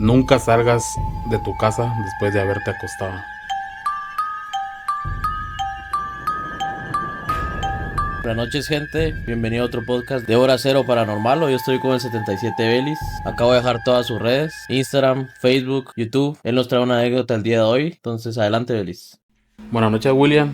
Nunca salgas de tu casa después de haberte acostado. Buenas noches, gente. Bienvenido a otro podcast de Hora Cero Paranormal. Hoy estoy con el 77 Belis. Acabo de dejar todas sus redes: Instagram, Facebook, YouTube. Él nos trae una anécdota el día de hoy. Entonces, adelante, Belis. Buenas noches, William.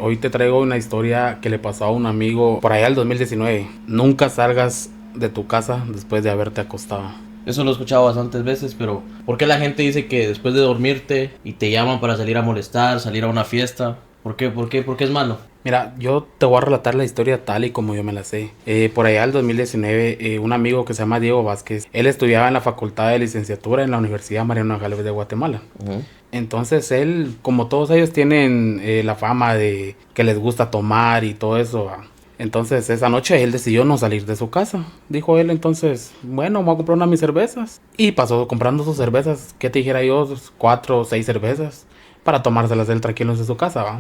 Hoy te traigo una historia que le pasó a un amigo por allá del 2019. Nunca salgas de tu casa después de haberte acostado. Eso lo he escuchado bastantes veces, pero ¿por qué la gente dice que después de dormirte y te llaman para salir a molestar, salir a una fiesta? ¿Por qué? ¿Por qué? ¿Por qué es malo? Mira, yo te voy a relatar la historia tal y como yo me la sé. Por allá del 2019, un amigo que se llama Diego Vázquez, él estudiaba en la Facultad de Licenciatura en la Universidad Mariano Gálvez de Guatemala. Entonces él, como todos ellos, tienen la fama de que les gusta tomar y todo eso, ¿va? Entonces esa noche él decidió no salir de su casa. Dijo él entonces, bueno, voy a comprar una de mis cervezas. Y pasó comprando sus cervezas, ¿qué te dijera yo? 4 o 6 cervezas para tomárselas él tranquilo en su casa, ¿va?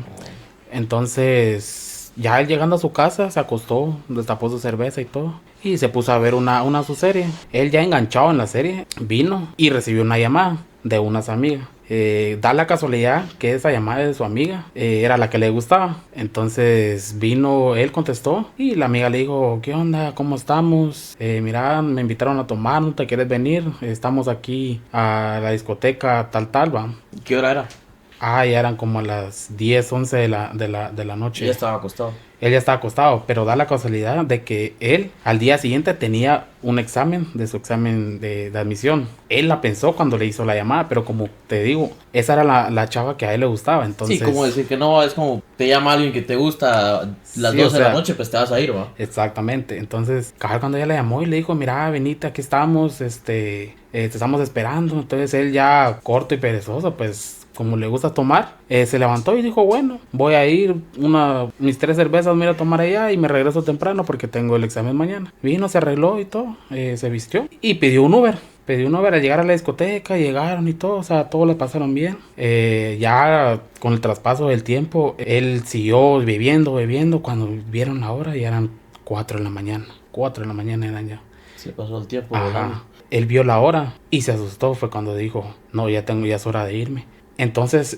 Entonces, ya él llegando a su casa, se acostó, destapó su cerveza y todo. Y se puso a ver una su serie. Él ya enganchado en la serie, vino y recibió una llamada de unas amigas. Da la casualidad que esa llamada de su amiga era la que le gustaba. Entonces vino, él contestó y la amiga le dijo, ¿qué onda? ¿Cómo estamos? Mira, me invitaron a tomar, ¿no te quieres venir? Estamos aquí a la discoteca tal, va. ¿Qué hora era? Ya eran como a las 10, 11 de la noche. Ya estaba acostado. Él ya estaba acostado, pero da la casualidad de que él al día siguiente tenía un examen, de su examen de admisión. Él la pensó cuando le hizo la llamada, pero como te digo, esa era la chava que a él le gustaba, entonces... Sí, como decir que no, es como te llama alguien que te gusta a las 12 de la noche, pues te vas a ir, ¿va? Exactamente, entonces, cabal cuando ella le llamó y le dijo, mira, venite, aquí estamos, te estamos esperando. Entonces él ya corto y perezoso, pues... como le gusta tomar, se levantó y dijo, bueno, voy a ir mis 3 cervezas, me voy a tomar allá y me regreso temprano porque tengo el examen mañana. Vino, se arregló y todo, se vistió y pidió un Uber. Al llegar a la discoteca, llegaron y todo, o sea, todo le pasaron bien. Ya con el traspaso del tiempo, él siguió bebiendo, cuando vieron la hora ya eran 4 de la mañana. 4 de la mañana eran ya. Se pasó el tiempo. Ajá. Él vio la hora y se asustó, fue cuando dijo, no, ya es hora de irme. Entonces,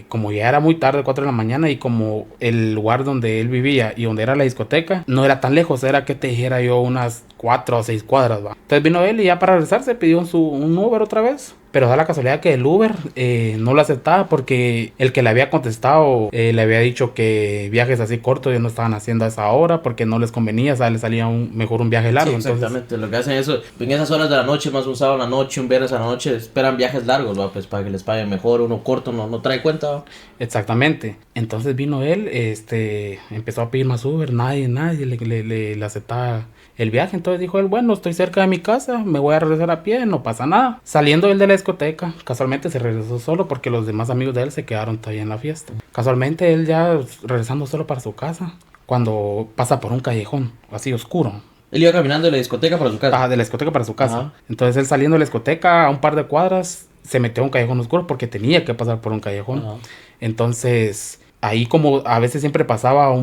como ya era muy tarde, 4 de la mañana, y como el lugar donde él vivía y donde era la discoteca no era tan lejos, era que te dijera yo unas 4 o 6 cuadras, ¿va? Entonces vino él y ya para regresarse pidió un Uber otra vez. Pero da la casualidad que el Uber no lo aceptaba porque el que le había contestado le había dicho que viajes así cortos ya no estaban haciendo a esa hora porque no les convenía, o sea, les salía mejor un viaje largo. Sí, exactamente, entonces... lo que hacen eso, en esas horas de la noche, más un sábado a la noche, un viernes a la noche, esperan viajes largos, ¿va? Pues para que les paguen mejor. Uno corto no trae cuenta, ¿va? Exactamente. Entonces vino él, empezó a pedir más Uber, nadie le aceptaba el viaje. Entonces dijo él, bueno, estoy cerca de mi casa, me voy a regresar a pie, no pasa nada. Saliendo él de la discoteca, casualmente se regresó solo porque los demás amigos de él se quedaron todavía en la fiesta. Casualmente él ya regresando solo para su casa, cuando pasa por un callejón así oscuro. Él iba caminando de la discoteca para su casa. De la discoteca para su casa. Ajá. Entonces él saliendo de la discoteca a un par de cuadras, se metió a un callejón oscuro porque tenía que pasar por un callejón. Ajá. Entonces ahí como a veces siempre pasaba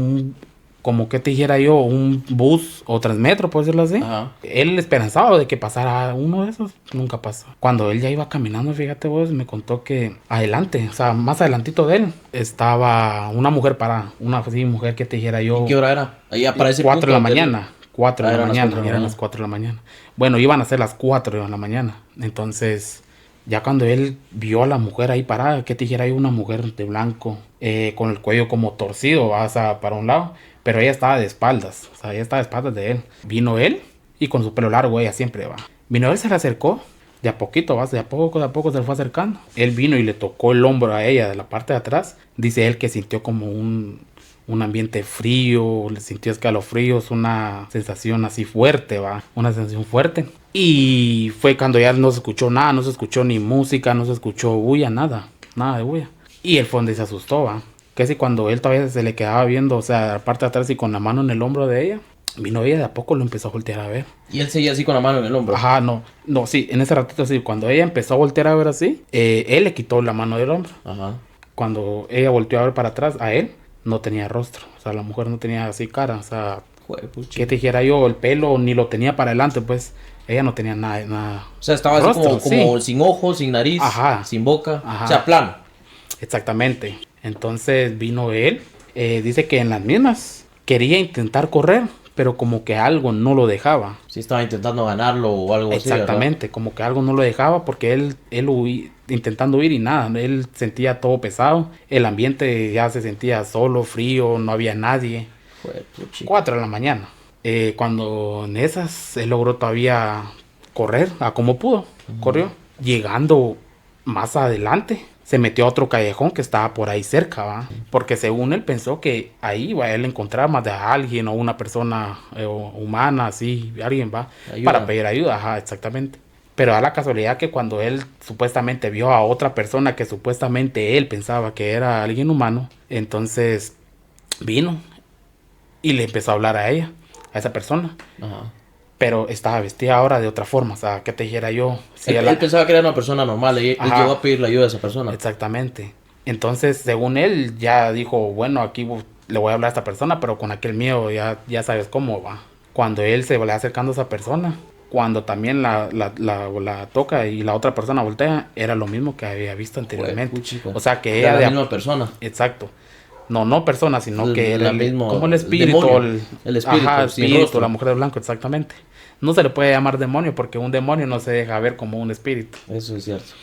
como que te dijera yo, un bus o Transmetro, por decirlo así. Ajá. Él esperanzado de que pasara uno de esos, nunca pasó. Cuando él ya iba caminando, fíjate vos, me contó que adelante, o sea, más adelantito de él, estaba una mujer parada, una así, mujer que te dijera yo. ¿Y qué hora era? Ahí aparece 4 de la mañana. 4 de la mañana, eran las 4 de la mañana. Bueno, iban a ser las 4 de la mañana. Entonces, ya cuando él vio a la mujer ahí parada, que te dijera yo, una mujer de blanco, con el cuello como torcido, o sea, para un lado, pero ella estaba de espaldas, o sea, ella estaba de espaldas de él. Vino él y con su pelo largo, ella siempre va. Vino él, se le acercó, de a poquito, de a poco se le fue acercando. Él vino y le tocó el hombro a ella de la parte de atrás. Dice él que sintió como un ambiente frío, le sintió escalofríos, una sensación así fuerte, una sensación fuerte. Y fue cuando ya no se escuchó nada, no se escuchó ni música, no se escuchó bulla, nada de bulla. Y él fue donde se asustó, que si cuando él todavía se le quedaba viendo, o sea, la parte de atrás y con la mano en el hombro de ella, vino ella de a poco lo empezó a voltear a ver. Y él seguía así con la mano en el hombro. Ajá, no, sí, en ese ratito sí, cuando ella empezó a voltear a ver así, él le quitó la mano del hombro. Ajá. Cuando ella volteó a ver para atrás, a él no tenía rostro, o sea, la mujer no tenía así cara, o sea, que te dijera yo, el pelo ni lo tenía para adelante, pues Ella no tenía nada. O sea, estaba así Rostro, como sí. sin ojos, sin nariz, Ajá. sin boca. Ajá. O sea, plano. Exactamente. Entonces vino él. Dice que en las mismas quería intentar correr, pero como que algo no lo dejaba. Sí, estaba intentando ganarlo o algo así, ¿verdad? Exactamente, como que algo no lo dejaba porque él intentando huir y nada, él sentía todo pesado, el ambiente ya se sentía solo, frío, no había nadie. Joder, puchi. 4 de la mañana. Cuando en esas él logró todavía correr a como pudo, corrió. Llegando más adelante, se metió a otro callejón que estaba por ahí cerca, ¿va? Porque según él pensó que ahí va a él encontrar más de alguien o una persona humana, así, alguien va, Ayuda. para pedir ayuda, ajá, exactamente. Pero da la casualidad que cuando él supuestamente vio a otra persona que supuestamente él pensaba que era alguien humano, entonces vino y le empezó a hablar a ella, a esa persona. Ajá. Pero estaba vestida ahora de otra forma, o sea, que te dijera yo. Si Él pensaba que era una persona normal y él Ajá. llegó a pedirle ayuda a esa persona. Exactamente. Entonces, según él, ya dijo, bueno, aquí le voy a hablar a esta persona, pero con aquel miedo ya sabes cómo va. Cuando él se va acercando a esa persona, cuando también la toca y la otra persona voltea, era lo mismo que había visto anteriormente. Puchica. O sea, que Era ella... la misma persona. Exacto. No persona, sino que La era mismo- como el el espíritu. demonio. El espíritu, Ajá, sin espíritu, rostro. la mujer de blanco, exactamente. No se le puede llamar demonio porque un demonio no se deja ver como un espíritu. Eso es cierto.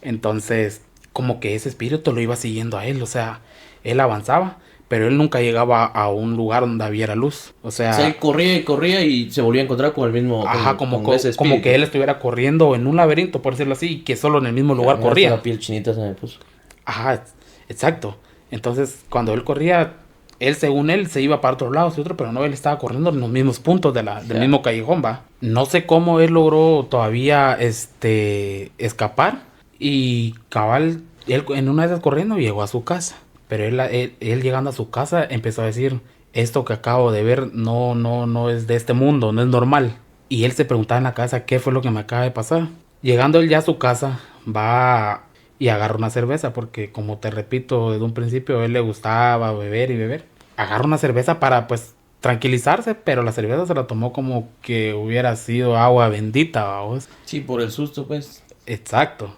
Entonces, como que ese espíritu lo iba siguiendo a él, o sea, él avanzaba, pero él nunca llegaba a un lugar donde hubiera luz. O sea, O sea, él corría y corría y se volvía a encontrar con el mismo. ajá, con como ese como espíritu. que él estuviera corriendo en un laberinto, por decirlo así, y que solo en el mismo lugar Mira, corría. La piel chinita se me puso. Ajá, exacto. Entonces, cuando él corría, él según él se iba para otro lado, otro, pero no, él estaba corriendo en los mismos puntos del mismo callejón, va. No sé cómo él logró todavía escapar y cabal, él en una de esas corriendo llegó a su casa. Pero él llegando a su casa empezó a decir, esto que acabo de ver no es de este mundo, no es normal. Y él se preguntaba en la casa, ¿qué fue lo que me acaba de pasar? Llegando él ya a su casa, va y agarra una cerveza, porque como te repito, desde un principio a él le gustaba beber y beber. Agarra una cerveza para pues tranquilizarse, pero la cerveza se la tomó como que hubiera sido agua bendita, vamos. Sí, por el susto, pues. Exacto,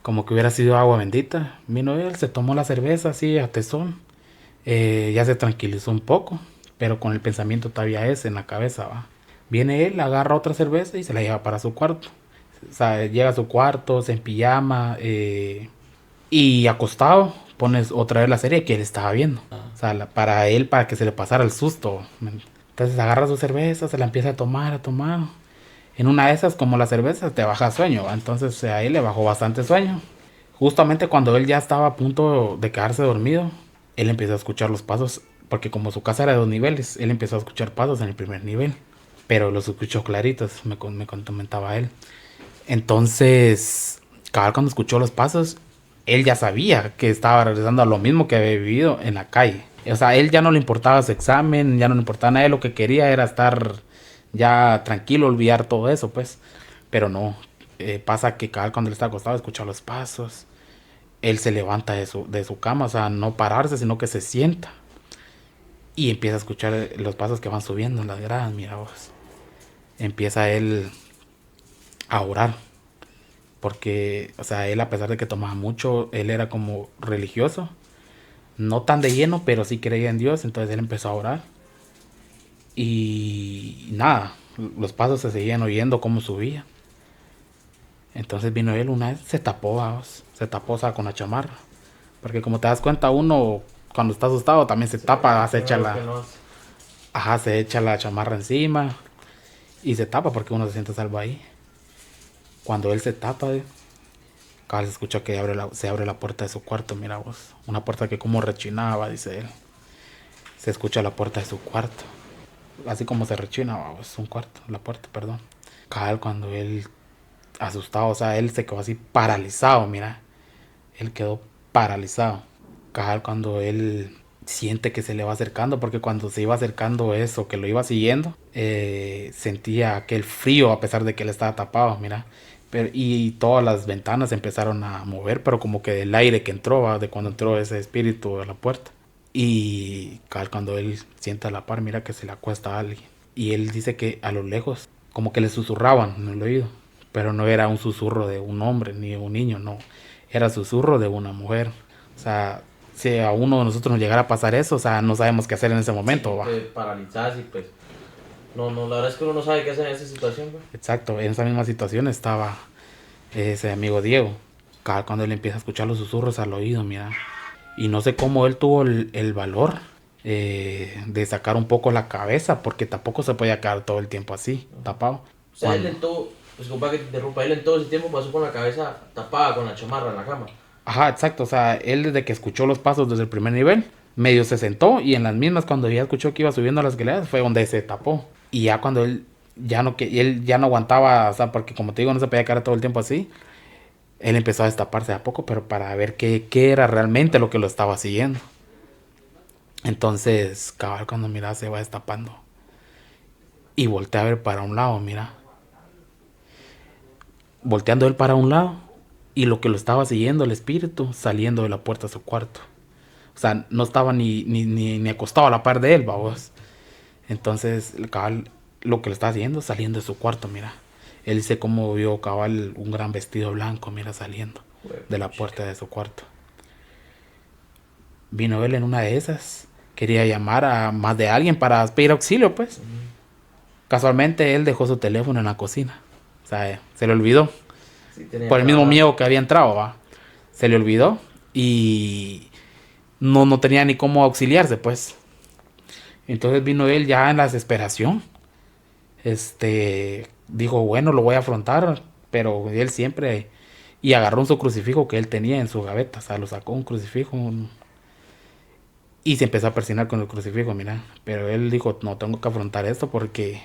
como que hubiera sido agua bendita. Vino él, se tomó la cerveza así a tesón, ya se tranquilizó un poco, pero con el pensamiento todavía ese en la cabeza, va. Viene él, agarra otra cerveza y se la lleva para su cuarto. O sea, llega a su cuarto, se empillama y acostado pones otra vez la serie que él estaba viendo. O sea, para él, para que se le pasara el susto. Entonces agarra su cerveza, se la empieza a tomar. En una de esas, como la cerveza, te baja sueño, ¿va? Entonces a él le bajó bastante sueño. Justamente cuando él ya estaba a punto de quedarse dormido, él empezó a escuchar los pasos, porque como su casa era de 2 niveles, él empezó a escuchar pasos en el primer nivel. Pero los escuchó claritos, me comentaba él. Entonces, cabal, cuando escuchó los pasos, él ya sabía que estaba regresando a lo mismo que había vivido en la calle. O sea, a él ya no le importaba su examen, ya no le importaba nada, lo que quería era estar ya tranquilo, olvidar todo eso, pues. Pero no, pasa que cabal cuando él está acostado escucha los pasos, él se levanta de su cama, o sea, no pararse, sino que se sienta. Y empieza a escuchar los pasos que van subiendo en las gradas, mira vos. Empieza él a orar. Porque, o sea, él a pesar de que tomaba mucho, él era como religioso. No tan de lleno, pero sí creía en Dios. Entonces él empezó a orar. Y nada, los pasos se seguían oyendo cómo subía. Entonces vino él una vez, se tapó, vamos. Se tapó, o sea, con la chamarra. Porque como te das cuenta, uno cuando está asustado también se tapa, se echa se echa la chamarra encima. Y se tapa porque uno se siente salvo ahí. Cuando él se tapa, cabal se escucha que se abre la puerta de su cuarto, mira vos. Una puerta que como rechinaba, dice él. Se escucha la puerta de su cuarto. Así como se rechina, vos, la puerta, perdón. Cabal cuando él, asustado, o sea, él se quedó así paralizado, mira. Él quedó paralizado. Cabal cuando él siente que se le va acercando, porque cuando se iba acercando eso, que lo iba siguiendo, sentía aquel frío a pesar de que él estaba tapado, mira. Y todas las ventanas empezaron a mover, pero como que del aire que entró, ¿va? De cuando entró ese espíritu a la puerta. Y cuando él sienta la par, mira que se le acuesta a alguien. Y él dice que a lo lejos, como que le susurraban en el oído, pero no era un susurro de un hombre ni de un niño, no, era susurro de una mujer. O sea, si a uno de nosotros nos llegara a pasar eso, o sea, no sabemos qué hacer en ese momento, Sí, va. te paralizas y pues... No, no, la verdad es que uno no sabe qué hacer en esa situación, güey. Exacto, en esa misma situación estaba ese amigo Diego. Cuando él empieza a escuchar los susurros al oído, mira. Y no sé cómo él tuvo el valor de sacar un poco la cabeza, porque tampoco se podía quedar todo el tiempo así, tapado. O sea, él Cuando, en todo... Disculpa que te interrumpa, él en todo ese tiempo pasó con la cabeza tapada con la chamarra en la cama. ajá, exacto, o sea, él desde que escuchó los pasos desde el primer nivel, medio se sentó y en las mismas cuando ya escuchó que iba subiendo las escaleras fue donde se tapó. Y ya cuando él ya no aguantaba, o sea, porque como te digo, no se podía quedar todo el tiempo así, él empezó a destaparse a poco, pero para ver qué era realmente lo que lo estaba siguiendo. Entonces, cabal, cuando mira, se va destapando. Y voltea a ver para un lado, mira. Volteando él para un lado. Y lo que lo estaba siguiendo, el espíritu, saliendo de la puerta a su cuarto. O sea, no estaba ni acostado a la par de él, vamos. Entonces, el cabal, lo que le estaba siguiendo, saliendo de su cuarto, mira. Él dice cómo vio cabal un gran vestido blanco, mira, saliendo de la puerta de su cuarto. Vino él en una de esas. Quería llamar a más de alguien para pedir auxilio, pues. Casualmente él dejó su teléfono en la cocina. O sea, se le olvidó. Sí, tenía Por que el mismo bajar. miedo que había entrado, va. Se le olvidó. Y no tenía ni cómo auxiliarse, pues. Entonces vino él ya en la desesperación. Dijo, bueno, lo voy a afrontar. Pero él siempre... Y agarró su crucifijo que él tenía en su gaveta. O sea, lo sacó un crucifijo. Y se empezó a persignar con el crucifijo, mira. Pero él dijo, no, tengo que afrontar esto porque...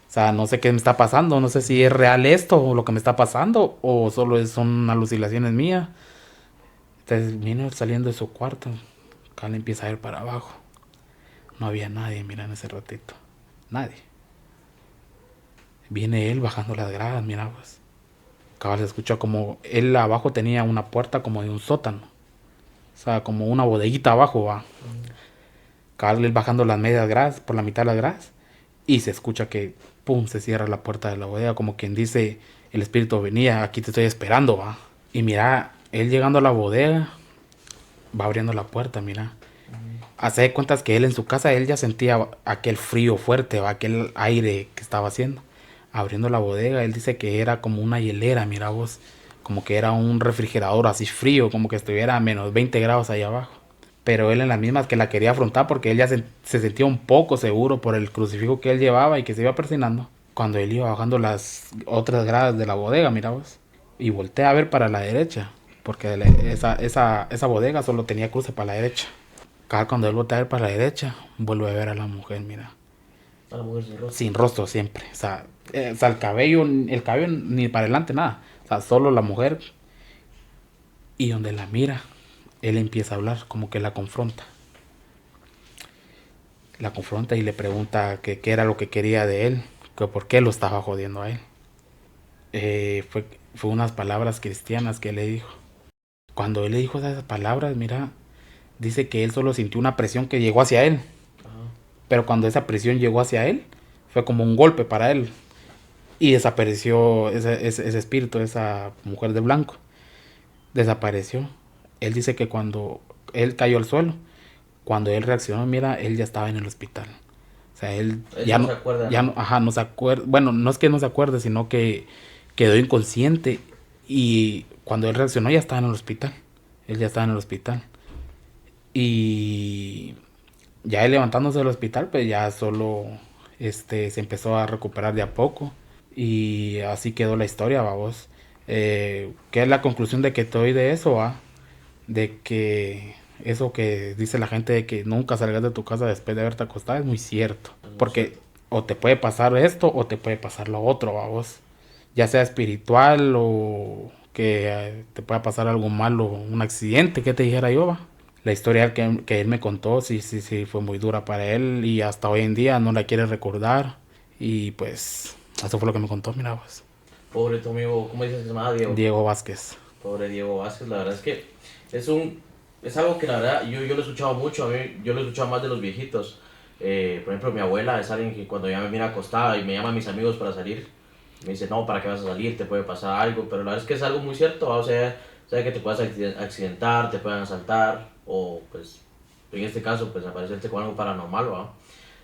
O sea, no sé qué me está pasando, no sé si es real esto o lo que me está pasando o solo son alucinaciones mías. Entonces vino saliendo de su cuarto, acá le empieza a ir para abajo. No había nadie, mira, en ese ratito. Nadie. Viene él bajando las gradas, mira, pues. Cabal se escucha como él abajo tenía una puerta como de un sótano. O sea, como una bodeguita abajo, va. Cabal él bajando las medias gradas, por la mitad de las gradas. Y se escucha que, pum, se cierra la puerta de la bodega, como quien dice, el espíritu venía, aquí te estoy esperando, va. Y mira, él llegando a la bodega, va abriendo la puerta, mira. Hace de cuentas que él en su casa, él ya sentía aquel frío fuerte, va, aquel aire que estaba haciendo. Abriendo la bodega, él dice que era como una hielera, mira vos. Como que era un refrigerador así frío, como que estuviera a menos 20 grados ahí abajo. Pero él en las mismas que la quería afrontar porque él ya se sentía un poco seguro por el crucifijo que él llevaba y que se iba persinando. Cuando él iba bajando las otras gradas de la bodega, mira vos. Y voltea a ver para la derecha. Porque esa bodega solo tenía cruce para la derecha. Cada cuando él voltea a ver para la derecha, vuelve a ver a la mujer, mira. A la mujer sin rostro. Sin rostro siempre. O sea, el cabello ni para adelante, nada. O sea, solo la mujer. Y donde la mira, él empieza a hablar, como que la confronta. La confronta y le pregunta que qué era lo que quería de él, que por qué lo estaba jodiendo a él. Fue unas palabras cristianas que le dijo. Cuando él le dijo esas palabras, mira, dice que él solo sintió una presión que llegó hacia él. Ajá. Pero cuando esa presión llegó hacia él, fue como un golpe para él. Y desapareció ese espíritu, esa mujer de blanco. Desapareció. Él dice que cuando él cayó al suelo, cuando él reaccionó, mira, él ya estaba en el hospital. O sea, él ya No no, se acuerda. ya no, ajá, no se acuerda. Bueno, no es que no se acuerde, sino que quedó inconsciente. Y cuando él reaccionó, ya estaba en el hospital. Él ya estaba en el hospital. Y ya él levantándose del hospital, pues ya solo se empezó a recuperar de a poco. Y así quedó la historia, vamos. ¿Qué es la conclusión de que estoy de eso, va? De que eso que dice la gente de que nunca salgas de tu casa después de haberte acostado es muy cierto. Es muy Porque cierto. o te puede pasar esto o te puede pasar lo otro, vamos. Ya sea espiritual o que te pueda pasar algo malo, un accidente, que te dijera yo, va. La historia que él me contó, sí, fue muy dura para él y hasta hoy en día no la quiere recordar. Y pues, eso fue lo que me contó, mira vos. Pobre tu amigo, ¿cómo dices que se llama Diego? Diego Vázquez. Pobre Diego Vázquez, la verdad es que es algo que la verdad yo lo he escuchado mucho, yo lo he escuchado más de los viejitos. Por ejemplo, mi abuela es alguien que cuando ya me mira acostada y me llama a mis amigos para salir, me dice, no, ¿para qué vas a salir? Te puede pasar algo, pero la verdad es que es algo muy cierto, ¿va? O sea que te puedes accidentar, te pueden asaltar, o pues, en este caso, pues aparecerte con algo paranormal, ¿va?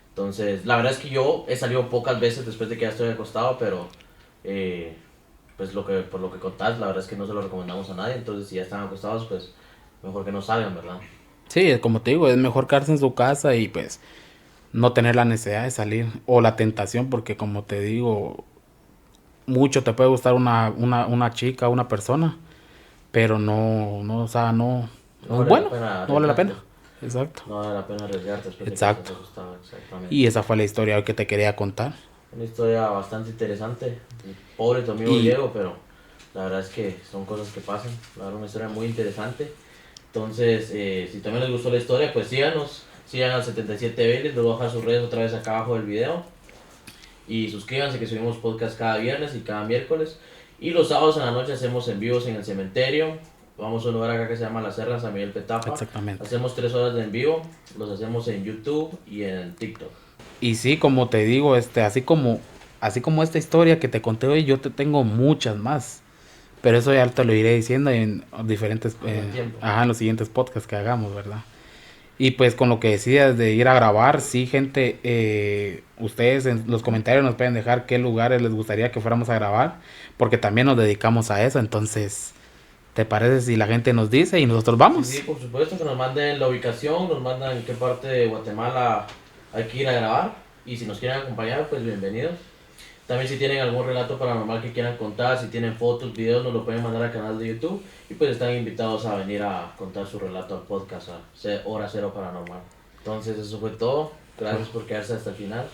Entonces, la verdad es que yo he salido pocas veces después de que ya estoy acostado, pero eh, pues por lo que contás, la verdad es que no se lo recomendamos a nadie, entonces si ya están acostados, pues mejor que no salgan, ¿verdad? Sí, como te digo, es mejor quedarse en su casa y pues no tener la necesidad de salir o la tentación, porque como te digo, mucho te puede gustar una chica, una persona, pero o sea, No no es vale la bueno, pena no vale la arriesgarte, pena. Exacto, no vale la pena arriesgarte después de que ya estás exacto. asustado, Y exactamente. esa fue la historia que te quería contar. Una historia bastante interesante, pobre tu amigo Y Diego, pero la verdad es que son cosas que pasan, la verdad una historia muy interesante. Entonces, si también les gustó la historia, pues síganos, sigan al 77 Vélez, les voy a dejar sus redes otra vez acá abajo del video. Y suscríbanse que subimos podcast cada viernes y cada miércoles. Y los sábados en la noche hacemos en vivos en el cementerio. Vamos a un lugar acá que se llama La Serra, San Miguel Petapa. exactamente. Hacemos 3 horas de en vivo. Los hacemos en YouTube y en TikTok. Y sí, como te digo, así como esta historia que te conté hoy, yo te tengo muchas más. Pero eso ya te lo iré diciendo en diferentes, Con el tiempo. en los siguientes podcasts que hagamos, ¿verdad? Y pues con lo que decías de ir a grabar, sí, gente, ustedes en los comentarios nos pueden dejar qué lugares les gustaría que fuéramos a grabar, porque también nos dedicamos a eso. Entonces, ¿te parece si la gente nos dice y nosotros Sí, sí, vamos? por supuesto, que nos manden la ubicación, nos mandan en qué parte de Guatemala hay que ir a grabar. Y si nos quieren acompañar, pues bienvenidos. También si tienen algún relato paranormal que quieran contar, si tienen fotos, videos, nos lo pueden mandar al canal de YouTube. Y pues están invitados a venir a contar su relato al podcast, a Hora Cero Paranormal. Entonces eso fue todo. Gracias por quedarse hasta el final.